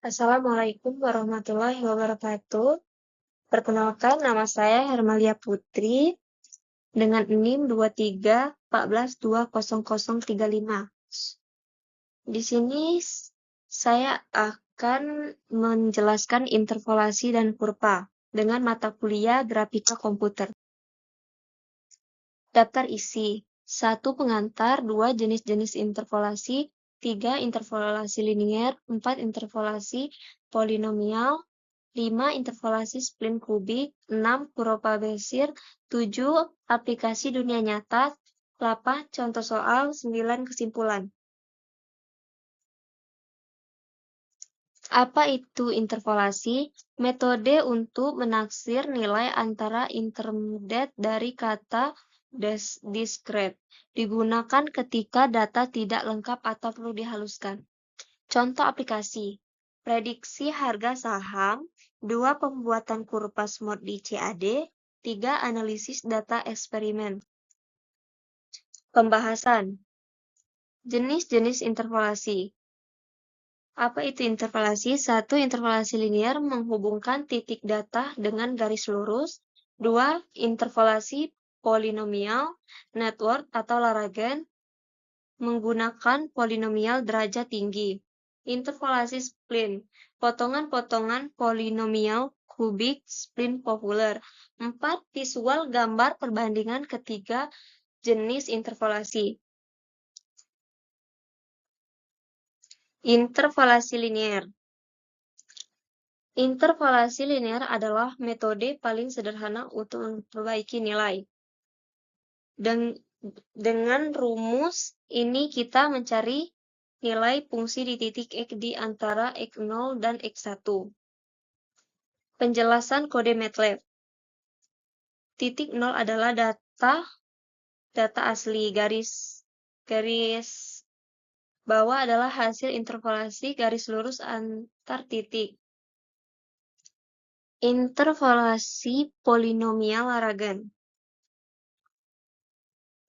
Assalamualaikum warahmatullahi wabarakatuh. Perkenalkan, nama saya Hermalia Putri dengan NIM 2314200035. Di sini saya akan menjelaskan interpolasi dan kurva dengan mata kuliah grafika komputer. Daftar isi: 1. Pengantar, 2. Jenis-jenis interpolasi, 3. Interpolasi linier, 4. Interpolasi polinomial, 5. Interpolasi spline kubik, 6. Kurva Bézier, 7. Aplikasi dunia nyata, 8. Contoh soal, 9. Kesimpulan. Apa itu interpolasi? Metode untuk menaksir nilai antara intermediate dari kata discrete. Digunakan ketika data tidak lengkap atau perlu dihaluskan. Contoh aplikasi: prediksi harga saham, 2. Pembuatan kurva smooth di CAD, 3. Analisis data eksperimen. Pembahasan jenis-jenis interpolasi. Apa itu interpolasi? 1. Interpolasi linier menghubungkan titik data dengan garis lurus. 2. Interpolasi polinomial network atau Lagrange menggunakan polinomial derajat tinggi. Interpolasi spline, potongan-potongan polinomial kubik spline populer. 4. Visual gambar perbandingan ketiga jenis interpolasi. Interpolasi linier. Interpolasi linier adalah metode paling sederhana untuk memperbaiki nilai. Dengan rumus ini kita mencari nilai fungsi di titik X di antara X0 dan X1. Penjelasan kode MATLAB. Titik 0 adalah data asli, garis bawah adalah hasil interpolasi garis lurus antar titik. Interpolasi polinomial Lagrange.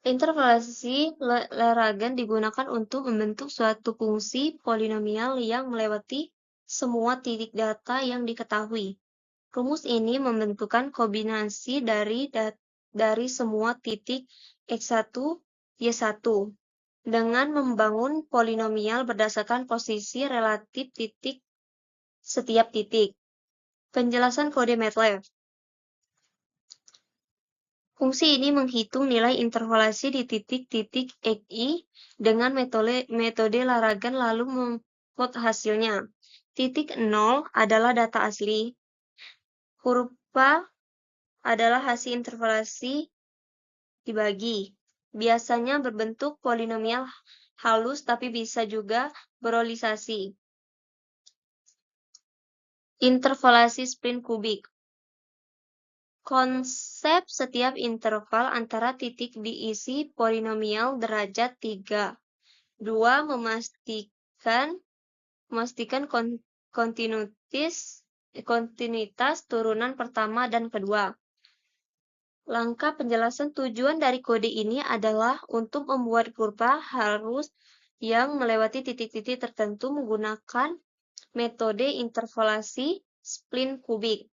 Interpolasi Lagrange digunakan untuk membentuk suatu fungsi polinomial yang melewati semua titik data yang diketahui. Rumus ini membentukkan kombinasi dari semua titik X1, Y1 dengan membangun polinomial berdasarkan posisi relatif titik setiap titik. Penjelasan kode MATLAB. Fungsi ini menghitung nilai interpolasi di titik-titik XY dengan metode Lagrange lalu memplot hasilnya. Titik 0 adalah data asli. Kurva adalah hasil interpolasi dibagi. Biasanya berbentuk polinomial halus tapi bisa juga berolisasi. Interpolasi spline kubik. Konsep setiap interval antara titik diisi polinomial derajat 3. 2. Memastikan kontinuitas turunan pertama dan kedua. Langkah penjelasan tujuan dari kode ini adalah untuk membuat kurva harus yang melewati titik-titik tertentu menggunakan metode interpolasi spline kubik.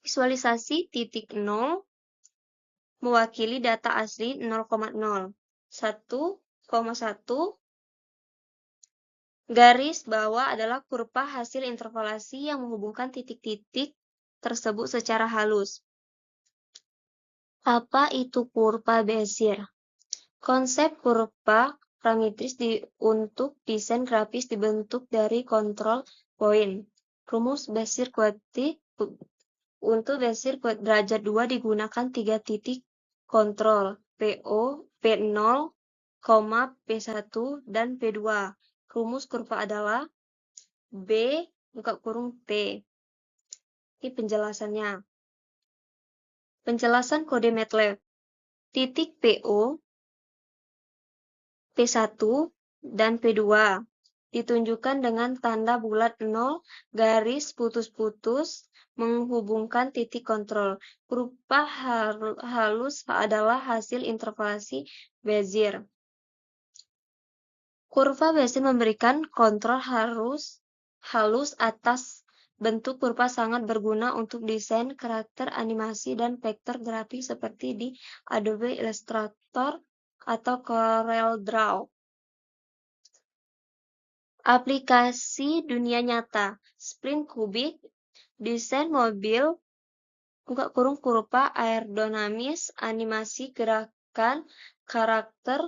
Visualisasi titik 0 mewakili data asli 0,0, 1,1. Garis bawah adalah kurva hasil interpolasi yang menghubungkan titik-titik tersebut secara halus. Apa itu kurva Bézier? Konsep kurva parametris untuk desain grafis dibentuk dari kontrol poin. Rumus Bézier kuadrat untuk Bézier derajat 2 digunakan 3 titik kontrol PO, P0, P1, dan P2. Rumus kurva adalah B T. Ini penjelasannya. Penjelasan kode MATLAB. Titik PO, P1, dan P2 ditunjukkan dengan tanda bulat 0 garis putus-putus menghubungkan titik kontrol. Kurva halus adalah hasil interpolasi Bézier. Kurva Bézier memberikan kontrol halus halus atas bentuk kurva sangat berguna untuk desain karakter animasi dan vektor grafik seperti di Adobe Illustrator atau CorelDRAW. Aplikasi dunia nyata, Sprint Cubic, desain mobil, kurva aerodinamis, animasi gerakan karakter,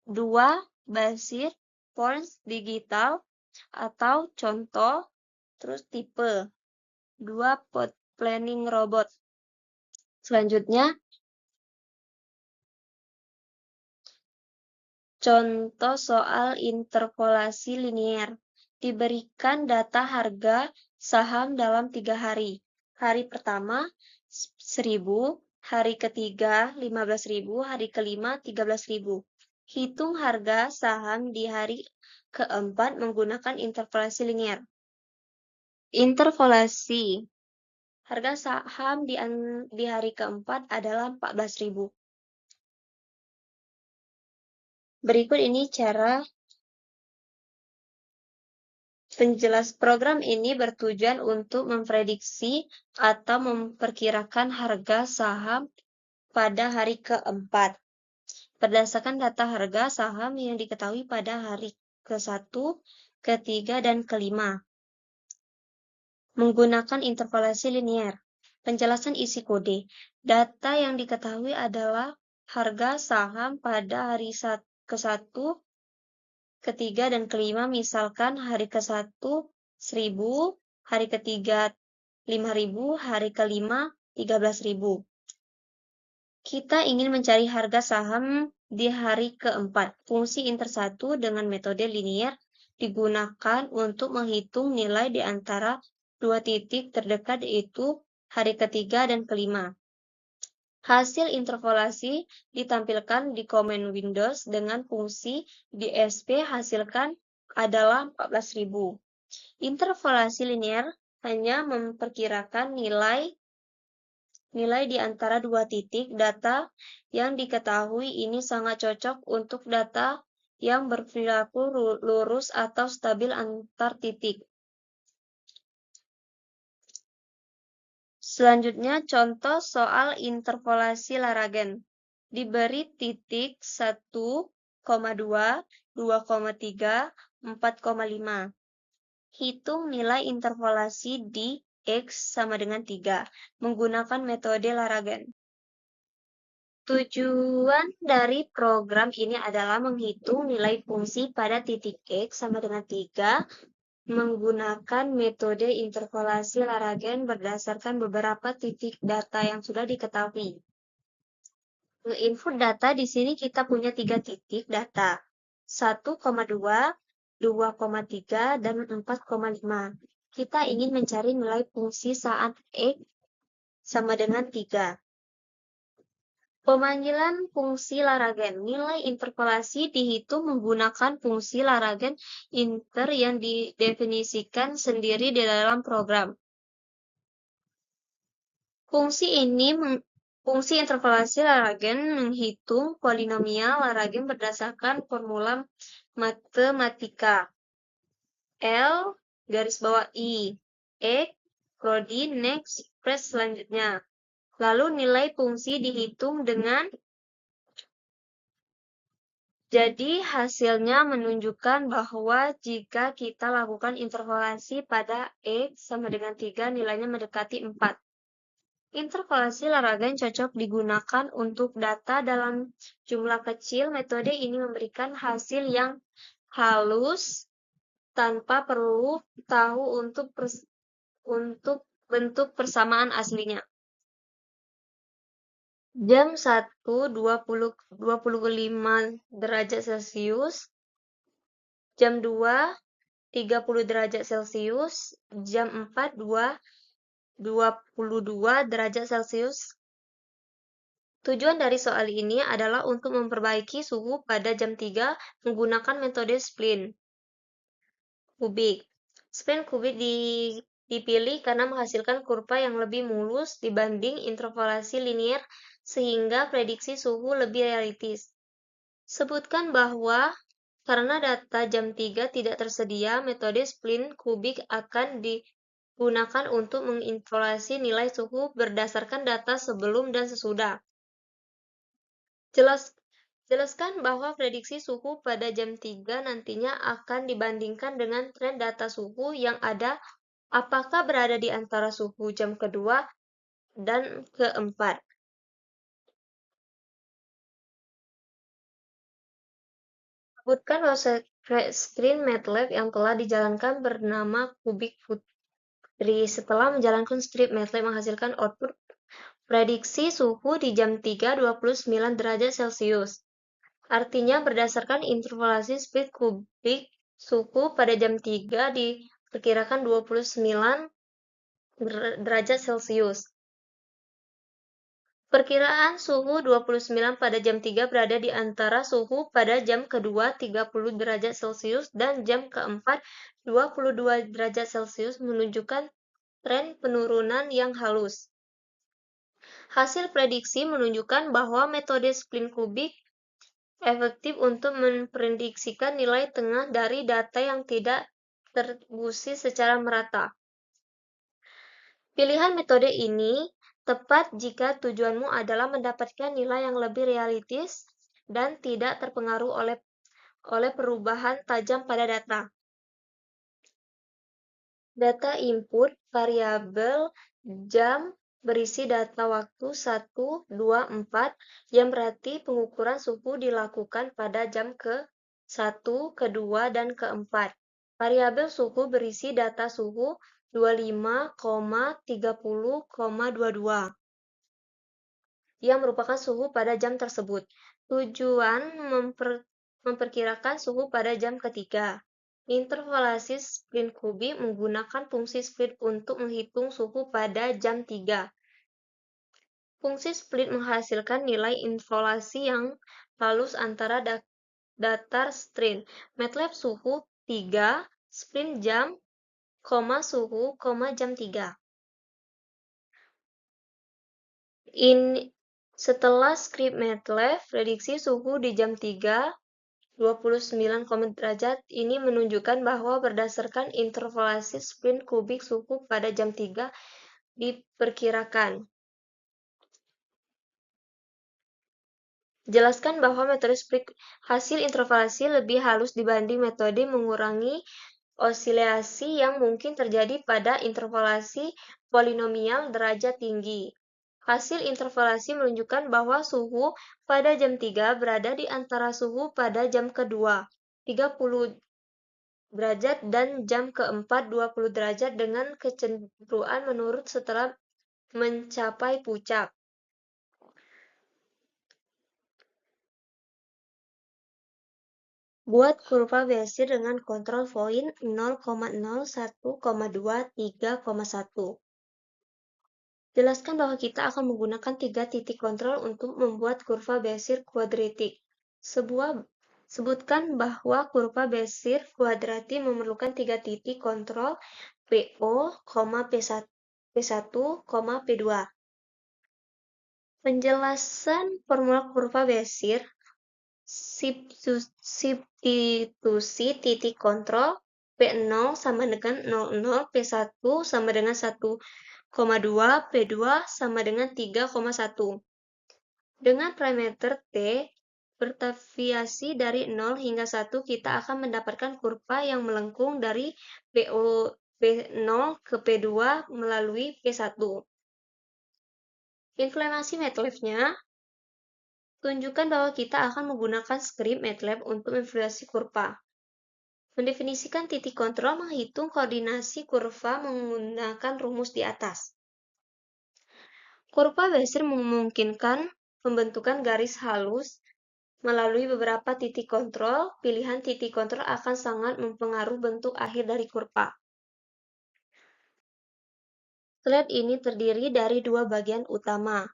2 basis points digital, atau contoh, terus tipe, 2 pod planning robot. Selanjutnya, contoh soal interpolasi linier. Diberikan data harga saham dalam 3 hari. Hari pertama 1.000, hari ketiga 15.000, hari kelima 13.000. Hitung harga saham di hari keempat menggunakan interpolasi linier. Interpolasi. Harga saham di hari keempat adalah 14.000. Berikut ini cara penjelas program ini bertujuan untuk memprediksi atau memperkirakan harga saham pada hari keempat. Berdasarkan data harga saham yang diketahui pada hari ke-1, ke-3, dan ke-5. Menggunakan interpolasi linier. Penjelasan isi kode. Data yang diketahui adalah harga saham pada hari ke-1, ke-3, dan ke-5, misalkan hari ke-1 1.000, hari ke-3 5.000, hari ke-5 13.000. Kita ingin mencari harga saham di hari ke-4. Fungsi inter1 dengan metode linier digunakan untuk menghitung nilai di antara dua titik terdekat, yaitu hari ke-3 dan ke-5. Hasil interpolasi ditampilkan di command Windows dengan fungsi DSP hasilkan adalah 14.000. Interpolasi linier hanya memperkirakan nilai di antara dua titik. Data yang diketahui ini sangat cocok untuk data yang berperilaku lurus atau stabil antar titik. Selanjutnya, contoh soal interpolasi Lagrange. Diberi titik 1,2, 2,3, 4,5. Hitung nilai interpolasi di X sama dengan 3 menggunakan metode Lagrange. Tujuan dari program ini adalah menghitung nilai fungsi pada titik X sama dengan 3 menggunakan metode interpolasi Lagrange berdasarkan beberapa titik data yang sudah diketahui. Input data di sini kita punya 3 titik data, 1,2, 2,3, dan 4,5. Kita ingin mencari nilai fungsi saat X sama dengan 3. Pemanggilan fungsi Lagrange. Nilai interpolasi dihitung menggunakan fungsi Lagrange inter yang didefinisikan sendiri di dalam program. Fungsi interpolasi Lagrange menghitung polinomial Lagrange berdasarkan formula matematika. L garis bawah I, X, prodi, next, press selanjutnya. Lalu nilai fungsi dihitung dengan. Jadi hasilnya menunjukkan bahwa jika kita lakukan interpolasi pada X sama dengan 3, nilainya mendekati 4. Interpolasi Lagrange cocok digunakan untuk data dalam jumlah kecil. Metode ini memberikan hasil yang halus tanpa perlu tahu untuk bentuk persamaan aslinya. Jam 1, 25 derajat Celcius. Jam 2, 30 derajat Celcius. Jam 4, 22 derajat Celcius. Tujuan dari soal ini adalah untuk memperbaiki suhu pada jam 3 menggunakan metode Sprint Cubic. Sprint Cubic dipilih karena menghasilkan kurva yang lebih mulus dibanding interpolasi linier sehingga prediksi suhu lebih realistis. Sebutkan bahwa Karena data jam 3 tidak tersedia, metode spline kubik akan digunakan untuk menginterpolasi nilai suhu berdasarkan data sebelum dan sesudah. Jelaskan bahwa prediksi suhu pada jam 3 nantinya akan dibandingkan dengan tren data suhu yang ada, apakah berada di antara suhu jam kedua dan keempat. Sebutkan bahwa screen MATLAB yang telah dijalankan bernama Kubik Putri. Setelah menjalankan script MATLAB menghasilkan output prediksi suhu di jam 3:29 derajat Celcius. Artinya berdasarkan interpolasi split kubik, suhu pada jam 3 diperkirakan 29 derajat Celcius. Perkiraan suhu 29 pada jam 3 berada di antara suhu pada jam kedua 30 derajat Celcius dan jam keempat 22 derajat Celcius menunjukkan tren penurunan yang halus. Hasil prediksi menunjukkan bahwa metode spline kubik efektif untuk memprediksikan nilai tengah dari data yang tidak terdistribusi secara merata. Pilihan metode ini tepat jika tujuanmu adalah mendapatkan nilai yang lebih realistis dan tidak terpengaruh oleh perubahan tajam pada data. Data input variabel jam berisi data waktu 1, 2, 4 yang berarti pengukuran suhu dilakukan pada jam ke-1, ke-2, dan ke-4. Variabel suhu berisi data suhu 25, 30, 22 yang merupakan suhu pada jam tersebut. Tujuan memperkirakan suhu pada jam ketiga. Interpolasi spline kubik menggunakan fungsi split untuk menghitung suhu pada jam 3. Fungsi split menghasilkan nilai interpolasi yang halus antara datar string MATLAB suhu 3, spline jam, suhu, jam 3. Setelah script MATLAB, prediksi suhu di jam 3 29, derajat ini menunjukkan bahwa berdasarkan interpolasi spline kubik suhu pada jam 3 diperkirakan. Jelaskan bahwa metode split hasil interpolasi lebih halus dibanding metode mengurangi osilasi yang mungkin terjadi pada interpolasi polinomial derajat tinggi. Hasil interpolasi menunjukkan bahwa suhu pada jam 3 berada di antara suhu pada jam kedua, 30 derajat, dan jam keempat, 20 derajat, dengan kecenderungan menurun setelah mencapai puncak. Buat kurva Bézier dengan kontrol poin 0,01,2,3,1. Jelaskan bahwa kita akan menggunakan 3 titik kontrol untuk membuat kurva Bézier kuadratik. Sebutkan bahwa kurva Bézier kuadratik memerlukan 3 titik kontrol PO, P1, P2. Penjelasan formula kurva Bézier. Substitusi titik kontrol P0 sama dengan 00, P1 sama dengan 1,2, P2 sama dengan 3,1. Dengan parameter T berdeviasi dari 0 hingga 1, kita akan mendapatkan kurva yang melengkung dari P0 ke P2 melalui P1. Implementasi MATLAB-nya. Tunjukkan bahwa kita akan menggunakan script MATLAB untuk menvalidasi kurva. Mendefinisikan titik kontrol menghitung koordinasi kurva menggunakan rumus di atas. Kurva Bézier memungkinkan pembentukan garis halus melalui beberapa titik kontrol. Pilihan titik kontrol akan sangat mempengaruhi bentuk akhir dari kurva. Slide ini terdiri dari 2 bagian utama.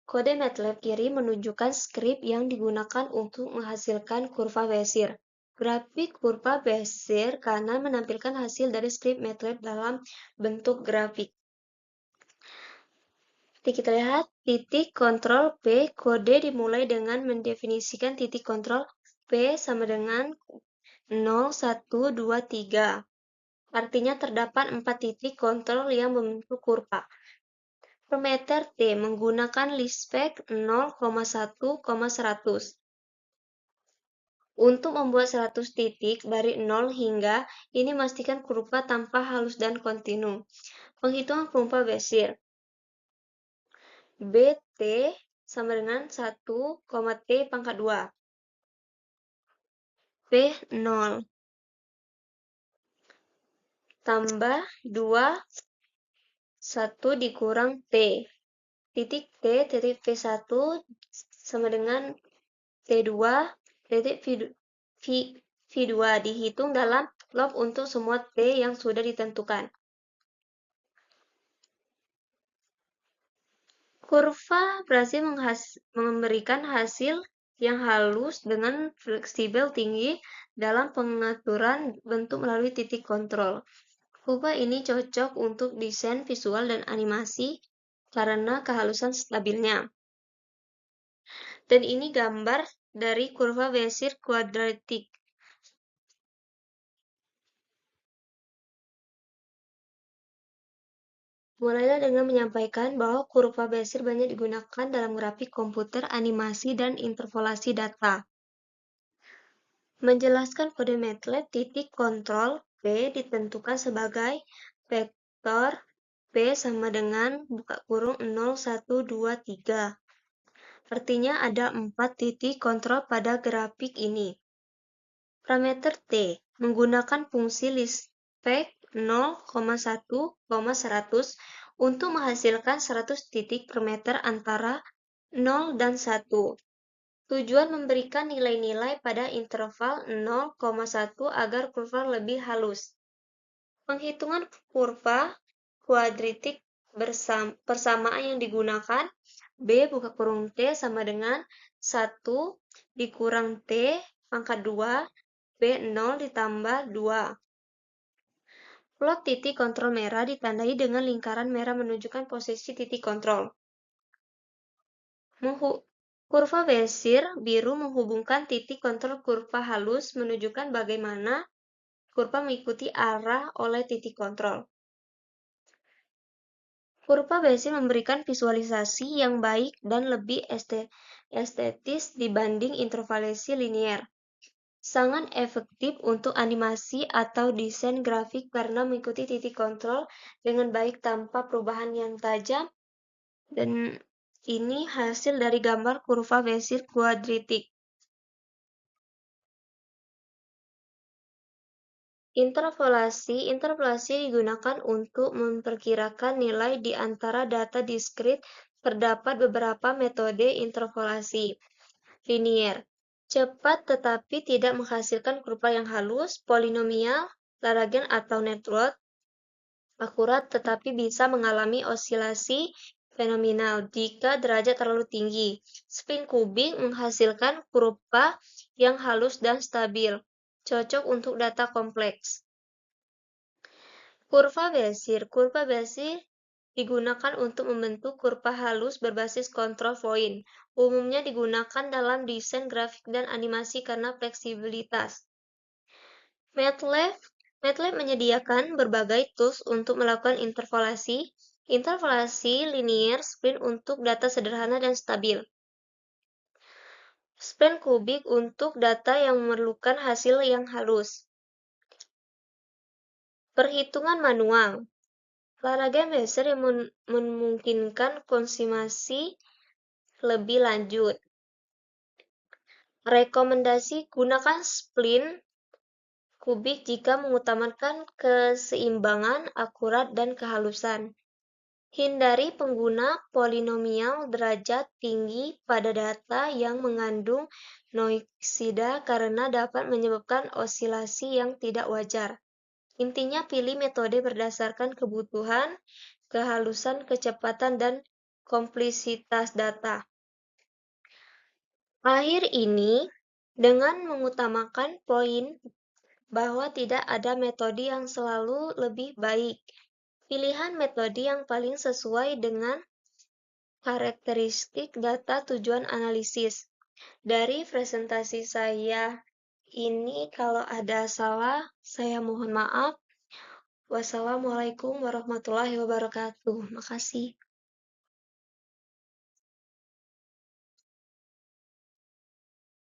Kode MATLAB kiri menunjukkan skrip yang digunakan untuk menghasilkan kurva Bézier. Grafik kurva Bézier kanan menampilkan hasil dari skrip MATLAB dalam bentuk grafik. Kita lihat titik kontrol P. Kode dimulai dengan mendefinisikan titik kontrol P sama dengan 0, 1, 2, 3. Artinya terdapat 4 titik kontrol yang membentuk kurva. Parameter T menggunakan listspec 0,1,100. Untuk membuat 100 titik dari 0 hingga, ini pastikan kurva tanpa halus dan kontinu. Penghitungan kurva Bézier. BT sama dengan 1, T pangkat 2. P 0 tambah 2, 1 dikurang T. Titik T, titik P1 sama dengan T2, titik V2 dihitung dalam log untuk semua T yang sudah ditentukan. Kurva berhasil memberikan hasil yang halus dengan fleksibel tinggi dalam pengaturan bentuk melalui titik kontrol. Kurva ini cocok untuk desain visual dan animasi karena kehalusan stabilnya. Dan ini gambar dari kurva Bézier kuadratik. Mulailah dengan menyampaikan bahwa kurva Bézier banyak digunakan dalam grafik komputer, animasi, dan interpolasi data. Menjelaskan kode MATLAB, titik kontrol P ditentukan sebagai vektor P sama dengan buka kurung 0, 1, 2, 3. Artinya ada 4 titik kontrol pada grafik ini. Parameter T menggunakan fungsi listspec 0,1,100 untuk menghasilkan 100 titik per meter antara 0 dan 1. Tujuan memberikan nilai-nilai pada interval 0,1 agar kurva lebih halus. Penghitungan kurva kuadratik persamaan yang digunakan B buka kurung T sama dengan 1 dikurang T pangkat 2 B0 ditambah 2. Plot titik kontrol merah ditandai dengan lingkaran merah menunjukkan posisi titik kontrol. Kurva Bézier biru menghubungkan titik kontrol kurva halus menunjukkan bagaimana kurva mengikuti arah oleh titik kontrol. Kurva Bézier memberikan visualisasi yang baik dan lebih estetis dibanding interpolasi linier. Sangat efektif untuk animasi atau desain grafik karena mengikuti titik kontrol dengan baik tanpa perubahan yang tajam. Dan ini hasil dari gambar kurva Bézier kuadratik. Interpolasi digunakan untuk memperkirakan nilai di antara data diskrit. Terdapat beberapa metode interpolasi linier. Cepat tetapi tidak menghasilkan kurva yang halus, polinomial, Lagrange atau network. Akurat tetapi bisa mengalami osilasi fenomenal jika derajat terlalu tinggi. Spin kubik menghasilkan kurva yang halus dan stabil, cocok untuk data kompleks. Kurva Bézier digunakan untuk membentuk kurva halus berbasis kontrol point. Umumnya digunakan dalam desain grafik dan animasi karena fleksibilitas. MATLAB menyediakan berbagai tools untuk melakukan interpolasi linear, spin untuk data sederhana dan stabil, spin kubik untuk data yang memerlukan hasil yang halus, perhitungan manual, Lagrange Bézier yang memungkinkan konsumsi lebih lanjut. Rekomendasi: gunakan spin kubik jika mengutamakan keseimbangan, akurat, dan kehalusan. Hindari pengguna polinomial derajat tinggi pada data yang mengandung noisida karena dapat menyebabkan osilasi yang tidak wajar. Intinya, pilih metode berdasarkan kebutuhan, kehalusan, kecepatan, dan kompleksitas data. Akhir ini, dengan mengutamakan poin bahwa tidak ada metode yang selalu lebih baik, pilihan metode yang paling sesuai dengan karakteristik data tujuan analisis. Dari presentasi saya Ini kalau ada salah, saya mohon maaf. Wassalamualaikum warahmatullahi wabarakatuh. Makasih.